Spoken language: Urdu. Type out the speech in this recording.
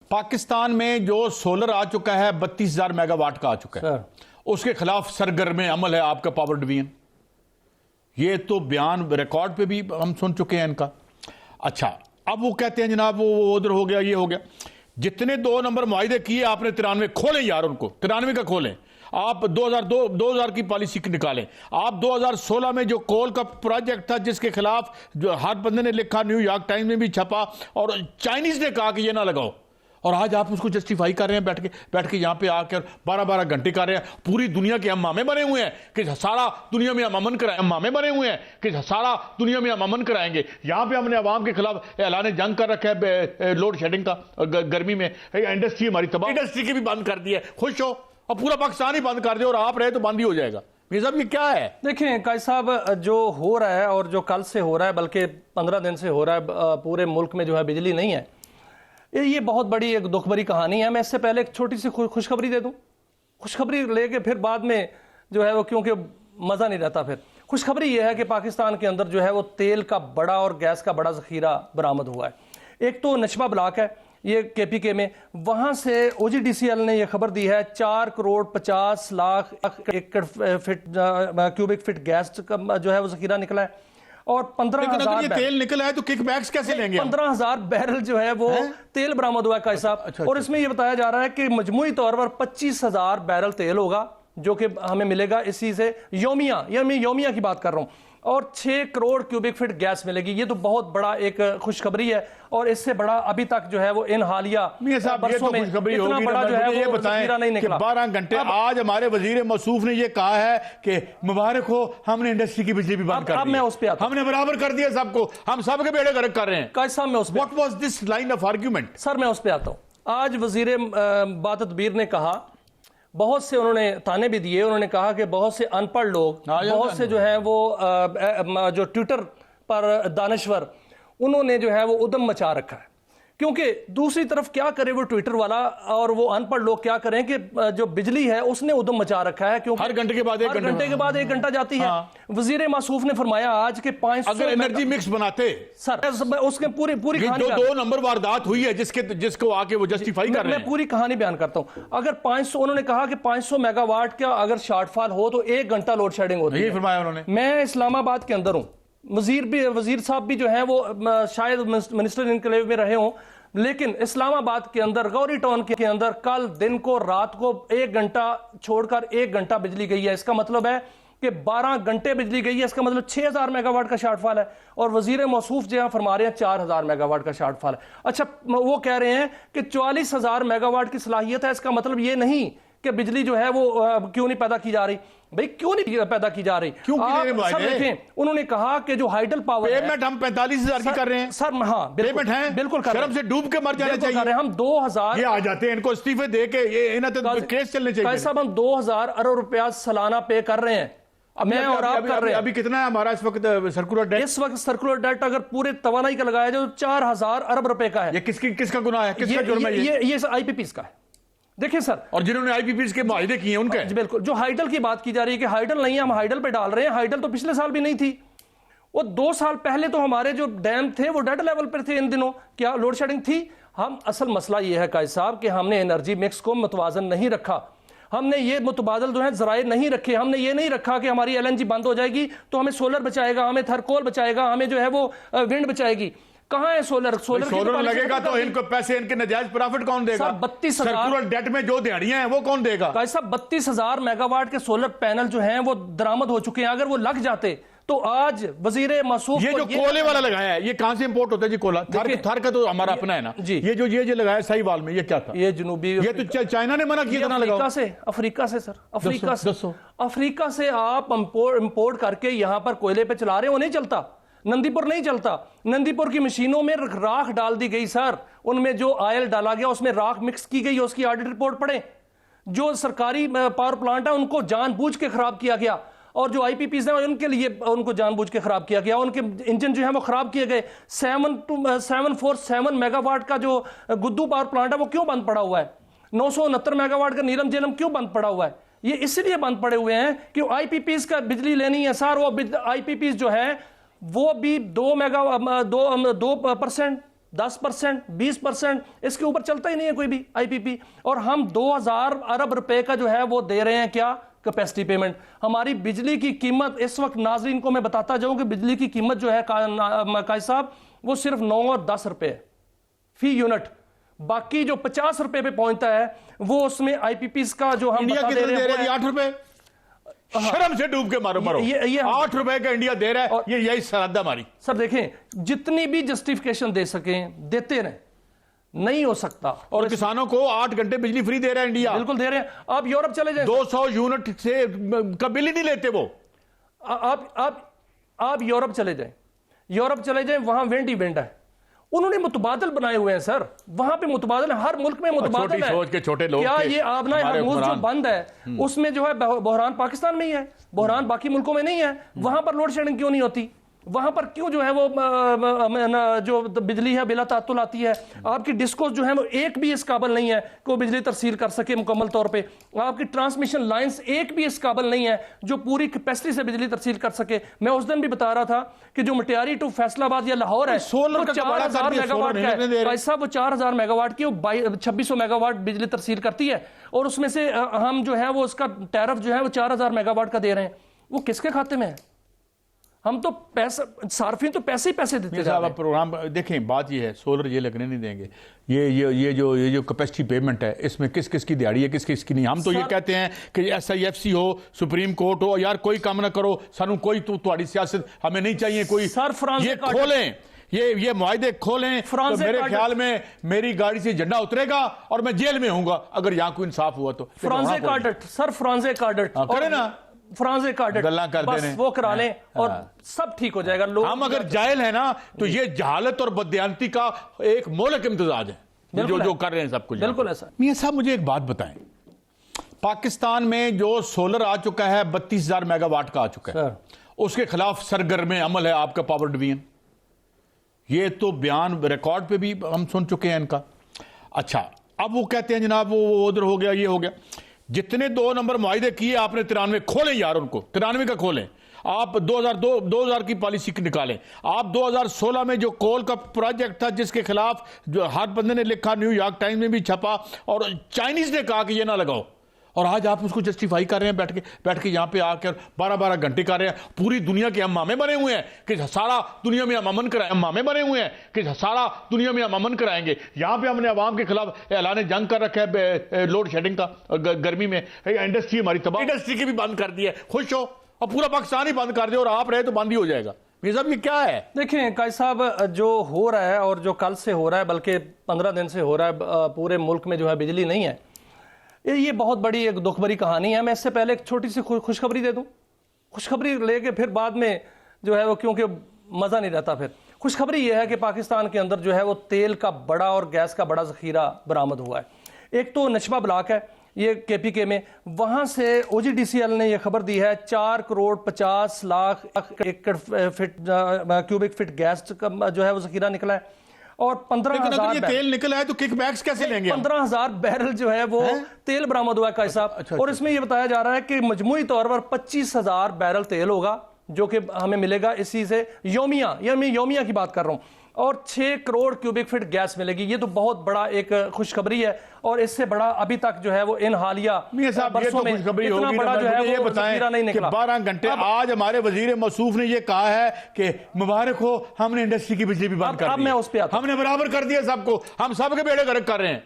پاکستان میں جو سولر آ چکا ہے 32,000 میگا واٹ کا آ چکا ہے، اس کے خلاف سرگرم عمل ہے آپ کا پاور ڈویژن. یہ تو بیان ریکارڈ پہ بھی ہم سن چکے ہیں ان کا. اچھا اب وہ کہتے ہیں جناب وہ ادھر ہو گیا، یہ ہو گیا. جتنے 2 نمبر معاہدے کیے آپ نے 93 کھولیں یار، ان کو 93 کا کھولیں. آپ 2000 کی پالیسی نکالیں. آپ 2016 میں جو کول کا پروجیکٹ تھا جس کے خلاف جو ہر بندے نے لکھا، نیو یارک ٹائمز میں بھی چھپا، اور چائنیز نے کہا کہ یہ نہ لگاؤ، اور آج آپ اس کو جسٹیفائی کر رہے ہیں بیٹھ کے یہاں پہ آ کر 12 گھنٹے کر رہے ہیں. پوری دنیا کے امامے بنے ہوئے ہیں کہ سارا دنیا میں امامن کرائیں، امامے بنے ہوئے ہیں کہ سارا دنیا میں امامن کرائیں گے. یہاں پہ ہم نے عوام کے خلاف اعلان جنگ کر رکھا ہے لوڈ شیڈنگ کا گرمی میں. انڈسٹری ہماری تباہ، انڈسٹری کی بھی بند کر دی ہے. خوش ہو اور پورا پاکستان ہی بند کر دے اور آپ رہے تو بند ہی ہو جائے گا. یہ سب یہ کیا ہے؟ دیکھیں قائد صاحب، جو ہو رہا ہے اور جو کل سے ہو رہا ہے، بلکہ 15 دن سے ہو رہا ہے، پورے ملک میں جو ہے بجلی نہیں ہے، یہ بہت بڑی ایک دکھ بھری کہانی ہے. میں اس سے پہلے ایک چھوٹی سی خوشخبری دے دوں. خوشخبری لے کے پھر بعد میں جو ہے وہ، کیونکہ مزہ نہیں رہتا پھر. خوشخبری یہ ہے کہ پاکستان کے اندر جو ہے وہ تیل کا بڑا اور گیس کا بڑا ذخیرہ برآمد ہوا ہے. ایک تو نشبہ بلاک ہے یہ KPK میں، وہاں سے OGDCL نے یہ خبر دی ہے 4,50,00,000 کیوبک فٹ گیس کا جو ہے وہ ذخیرہ نکلا ہے، اور 15,000 تیل نکلا ہے تو کک بیکس کیسے لیں گے؟ 15,000 بیرل جو ہے وہ تیل برآمد ہوا ہے قائد صاحب. اور اس میں یہ بتایا جا رہا ہے کہ مجموعی طور پر 25,000 بیرل تیل ہوگا جو کہ ہمیں ملے گا اسی سے یومیہ کی بات کر رہا ہوں، اور 6 کروڑ کیوبک فٹ گیس ملے گی. یہ تو بہت بڑا ایک خوشخبری ہے، اور اس سے بڑا ابھی تک جو ہے وہ ان حالیہ برسوں میں اتنا بڑا جو ہے وہ ذخیرہ نہیں نکلا. 12 گھنٹے آج ہمارے وزیر موصوف نے یہ کہا ہے کہ مبارک ہو، ہم نے انڈسٹری کی بجلی بھی بند کر دی. اب میں اس پہ آتا ہوں. ہم نے برابر کر دیا سب کو، ہم سب کے بیڑے غرق کر رہے ہیں. قائد صاحب میں اس پہ، What was this line of argument؟ سر میں اس پہ آتا ہوں. آج وزیر باتدبیر نے کہا، بہت سے انہوں نے تانے بھی دیے. انہوں نے کہا کہ بہت سے ان پڑھ لوگ، بہت سے جو ہیں وہ جو ٹویٹر پر دانشور، انہوں نے جو ہے وہ ادم مچا رکھا ہے. کیونکہ دوسری طرف کیا کرے وہ ٹویٹر والا اور وہ ان پڑھ لوگ کیا کریں کہ جو بجلی ہے اس نے ادم مچا رکھا ہے، کیونکہ ہر گھنٹے کے بعد ایک گھنٹہ جاتی ہے. وزیر موصوف نے فرمایا آج کہ 500 اگر انرجی مکس بناتے سر، اس کے پوری کہانی، 2 نمبر واردات ہوئی ہے جس کو آ کے وہ جسٹیفائی کر رہے ہیں. میں پوری کہانی بیان کرتا ہوں. اگر 500، انہوں نے کہا کہ 500 میگا واٹ کا اگر شارٹ فال ہو تو 1 گھنٹہ لوڈ شیڈنگ ہوتی ہے. یہی فرمایا انہوں نے. میں اسلام آباد کے اندر ہوں، وزیر صاحب بھی جو ہیں وہ شاید منسٹر انکلیو میں رہے ہوں، لیکن اسلام آباد کے اندر گوری ٹاؤن کے اندر کل دن کو رات کو 1 گھنٹہ چھوڑ کر 1 گھنٹہ بجلی گئی ہے. اس کا مطلب ہے کہ 12 گھنٹے بجلی گئی ہے. اس کا مطلب 6,000 میگا واٹ کا شارٹ فال ہے، اور وزیر موصوف جہاں فرما رہے ہیں 4,000 میگا واٹ کا شارٹ فال ہے. اچھا وہ کہہ رہے ہیں کہ 44,000 میگا واٹ کی صلاحیت ہے. اس کا مطلب یہ نہیں کہ بجلی جو ہے وہ کیوں نہیں پیدا کی جا رہی. بھئی کیوں نہیں پیدا کی جا رہی؟ سب دیکھیں، انہوں نے کہا کہ جو ہائیڈل پاور ہے، پیمنٹ ہم 45,000 کی کر رہے ہیں سر. ہاں پیمنٹ ہیں، بالکل کر رہے ہیں. شرم سے ڈوب کے مر جانے چاہیے. ہم 2,000 یہ آ جاتے ہیں، ان کو استعفے دے کے انہیں تو کیس چلنے چاہیے. قائد صاحب ہم 2,000 ارب روپیہ سالانہ پے کر رہے ہیں. میں اور آپ کر رہے ہیں. ابھی کتنا ہے ہمارا اس وقت سرکولر ڈیٹ؟ اس وقت سرکولر ڈیٹ اگر پورے توانائی کا لگایا جائے تو 4,000 ارب روپے کا ہے. یہ کس کا گناہ ہے، کس کا جرم ہے؟ یہ IPPs کا ہے. دیکھیں سر، اور جنہوں نے IPPs کے معاہدے کیے ہیں ان کا ہے. بالکل. جو ہائیڈل کی بات کی جا رہی ہے کہ ہائیڈل نہیں ہے، ہم ہائیڈل پہ ڈال رہے ہیں. ہائیڈل تو پچھلے سال بھی نہیں تھی. وہ 2 سال پہلے تو ہمارے جو ڈیم تھے وہ ڈیڈ لیول پر تھے. ان دنوں کیا لوڈ شیڈنگ تھی؟ اصل مسئلہ یہ ہے قائد صاحب کہ ہم نے انرجی مکس کو متوازن نہیں رکھا. ہم نے یہ متبادل جو ہے ذرائع نہیں رکھے. ہم نے یہ نہیں رکھا کہ ہماری LNG بند ہو جائے گی تو ہمیں سولر بچائے گا، ہمیں تھرکول بچائے گا، ہمیں جو ہے وہ ونڈ بچائے گی. کہاں ہے سولر لگے گا تو ان کو پیسے، ان کے نجائز پرافٹ کون دے گا؟ 32,000 سرکولر ڈیٹ میں جو دیہڑیاں ہیں وہ کون دے گا؟ قائد صاحب 32,000 میگا واٹ کے سولر پینل جو ہیں وہ درآمد ہو چکے ہیں. اگر وہ لگ جاتے تو آج وزیر موصوف یہ جو کولے والا لگایا ہے یہ کہاں سے امپورٹ ہوتا ہے جی؟ کولا تھر کا تو ہمارا اپنا ہے نا. یہ جو لگایا سائی وال میں، یہ کیا تھا؟ یہ جنوبی، یہ تو چائنا نے منع کیا تھا نہ لگاؤ. افریقہ سے سر، افریقہ سے آپ امپورٹ کر کے یہاں پر کوئلے پہ چلا رہے ہیں. وہ نہیں چلتا. نندی پور نہیں چلتا. نندی پور کی مشینوں میں راکھ ڈال دی گئی سر. ان میں جو آئل ڈالا گیا اس میں راکھ مکس کی گئی. اس کی آڈٹ رپورٹ پڑھیں. جو سرکاری پاور پلانٹ ہے ان کو جان بوجھ کے خراب کیا گیا، اور جو IPPs ہیں ان کے لیے ان کو جان بوجھ کے خراب کیا گیا. ان کے انجن جو ہیں وہ خراب کیے گئے. 747 میگا واٹ کا جو گدو پاور پلانٹ ہے وہ کیوں بند پڑا ہوا ہے؟ 969 میگا واٹ کا نیلم جیلم کیوں بند پڑا ہوا ہے؟ یہ اس لیے بند پڑے ہوئے ہیں کہ IPPs کا بجلی لینی ہے سر. وہ IPPs جو ہے وہ بھی 2% 10%, 20%, اس کے اوپر چلتا ہی نہیں ہے کوئی بھی آئی پی پی. اور ہم 2000 ارب روپے کا جو ہے وہ دے رہے ہیں کیا کیپیسٹی پیمنٹ. ہماری بجلی کی قیمت اس وقت ناظرین کو میں بتاتا جاؤں کہ بجلی کی قیمت جو ہے قائد صاحب وہ صرف 9 اور 10 روپے فی یونٹ. باقی جو 50 روپے پہ پہنچتا ہے وہ اس میں آئی پی پیز کا جو ہم انڈیا بتا دے کتنے دے رہے رہے ہیں؟ 8 روپے. شرم سے ڈوب کے مارو. 8 روپے کا انڈیا دے رہا ہے, یہی سرحد ہے ہماری. سر دیکھیں جتنی بھی جسٹیفیکیشن دے سکیں دیتے رہیں, نہیں ہو سکتا. اور کسانوں کو 8 گھنٹے بجلی فری دے رہا ہے انڈیا. بالکل دے رہے ہیں. آپ یورپ چلے جائیں, 200 یونٹ سے کا بل ہی نہیں لیتے وہ. آپ یورپ چلے جائیں, وہاں ونڈ ہی ونڈ ہے. انہوں نے متبادل بنائے ہوئے ہیں سر, وہاں پہ متبادل ہر ملک میں متبادل ہے. سوچ کے چھوٹے لوگ کیا یہ آبنائے ہرموز جو بند ہے اس میں جو ہے بحران پاکستان میں ہی ہے, بحران باقی ملکوں میں نہیں ہے؟ وہاں پر لوڈ شیڈنگ کیوں نہیں ہوتی؟ وہاں پر کیوں جو ہے وہ جو بجلی ہے بلا تعطل آتی ہے؟ آپ کی ڈسکوز جو ہے وہ ایک بھی اس قابل نہیں ہے کہ وہ بجلی ترسیل کر سکے مکمل طور پہ. آپ کی ٹرانسمیشن لائنز ایک بھی اس قابل نہیں ہے جو پوری کیپیسٹی سے بجلی ترسیل کر سکے. میں اس دن بھی بتا رہا تھا کہ جو مٹیاری ٹو فیصل آباد یا لاہور ہے سولر کا 4000 میگا واٹ کا ہے. بھائی صاحب وہ 4000 میگا واٹ کی 2600 میگا واٹ بجلی ترسیل کرتی ہے, اور اس میں سے ہم جو ہے وہ اس کا ٹیرف جو ہے وہ 4000 میگا واٹ کا دے رہے ہیں. وہ کس کے کھاتے میں ہے؟ ہم تو پیسہ صارفین تو پیسے ہی پیسے دیتے جا رہے ہیں. پروگرام دیکھیں, بات یہ ہے سولر یہ لگنے نہیں دیں گے. یہ جو کیپیسٹی پیمنٹ ہے اس میں کس کس کی دیہڑی ہے, کس کس کی نہیں. ہم تو یہ کہتے ہیں کہ ایس آئی ایف سی ہو, سپریم کورٹ ہو, یار کوئی کام نہ کرو, سانو کوئی تہاڈی سیاست ہمیں نہیں چاہیے. کوئی یہ کھولیں, یہ معاہدے کھولیں تو میرے خیال میں میری گاڑی سے جھنڈا اترے گا اور میں جیل میں ہوں گا اگر یہاں کوئی انصاف ہوا تو. فرانزے کارڈٹ سر, فرانزے کارڈٹ کرے نا, فرانزے کارڈٹ بس وہ کرا لیں اور سب ٹھیک ہو جائے گا. ہم اگر جاہل ہیں نا تو یہ جہالت اور بددیانتی کا ایک مہلک امتزاج ہے جو کر رہے ہیں سب کچھ. بالکل ایسا. میاں صاحب مجھے ایک بات بتائیں, پاکستان میں جو سولر آ چکا ہے 32,000 میگا واٹ کا آ چکا ہے, اس کے خلاف سرگرم عمل ہے آپ کا پاور ڈویژن. یہ تو بیان ریکارڈ پہ بھی ہم سن چکے ہیں ان کا. اچھا اب وہ کہتے ہیں جناب وہ ادھر ہو گیا, یہ ہو گیا. جتنے 2 نمبر معاہدے کیے آپ نے 93 کھولیں یار, ان کو 93 کا کھولیں. آپ 2000 کی پالیسی نکالیں. آپ 2016 میں جو کول کا پروجیکٹ تھا جس کے خلاف جو ہر بندے نے لکھا, نیو یارک ٹائمز میں بھی چھپا, اور چائنیز نے کہا کہ یہ نہ لگاؤ, اور آج آپ اس کو جسٹیفائی کر رہے ہیں بیٹھ کے یہاں پہ آ کر 12 گھنٹے کر رہے ہیں. پوری دنیا کے امامے بنے ہوئے ہیں کہ سارا دنیا میں دنیا میں امامن کرائیں گے. یہاں پہ ہم نے عوام کے خلاف اعلان جنگ کر رکھا ہے لوڈ شیڈنگ کا, گرمی میں انڈسٹری ہماری تباہ, انڈسٹری کی بھی بند کر دی ہے. خوش ہو, اور پورا پاکستان ہی بند کر دے, اور آپ رہے تو بند ہی ہو جائے گا. یہ سب یہ کیا ہے؟ دیکھیں قائد صاحب, جو ہو رہا ہے اور جو کل سے ہو رہا ہے بلکہ 15 دن سے ہو رہا ہے, پورے ملک میں جو ہے بجلی نہیں ہے, یہ بہت بڑی ایک دکھ بھری کہانی ہے. میں اس سے پہلے ایک چھوٹی سی خوشخبری دے دوں, خوشخبری لے کے پھر بعد میں جو ہے وہ کیونکہ مزہ نہیں رہتا. پھر خوشخبری یہ ہے کہ پاکستان کے اندر جو ہے وہ تیل کا بڑا اور گیس کا بڑا ذخیرہ برآمد ہوا ہے. ایک تو نشبہ بلاک ہے یہ کے پی کے میں, وہاں سے او جی ڈی سی ایل نے یہ خبر دی ہے 4 کروڑ 50 لاکھ ایکڑ کیوبک فٹ گیس کا جو ہے وہ ذخیرہ نکلا ہے, اور 15,000 یہ تیل نکلا ہے تو کک بیکس کیسے لیں گے؟ 15,000 بیرل جو ہے وہ تیل برآمد ہوا ہے قائد صاحب. اور اس میں یہ بتایا جا رہا ہے کہ مجموعی طور پر 25,000 بیرل تیل ہوگا جو کہ ہمیں ملے گا اسی سے یومیہ کی بات کر رہا ہوں, اور 6 کروڑ کیوبک فٹ گیس ملے گی. یہ تو بہت بڑا ایک خوشخبری ہے, اور اس سے بڑا ابھی تک جو ہے وہ ان حالیہ برسوں میں اتنا بڑا جو ہے وہ ذخیرہ نہیں نکلا. 12 گھنٹے آج ہمارے وزیر موصوف نے یہ کہا ہے کہ مبارک ہو, ہم نے انڈسٹری کی بجلی بھی بند کر دی. اب میں اس پہ آتا ہوں, ہم نے برابر کر دیا سب کو, ہم سب کے بیڑے غرق کر رہے ہیں.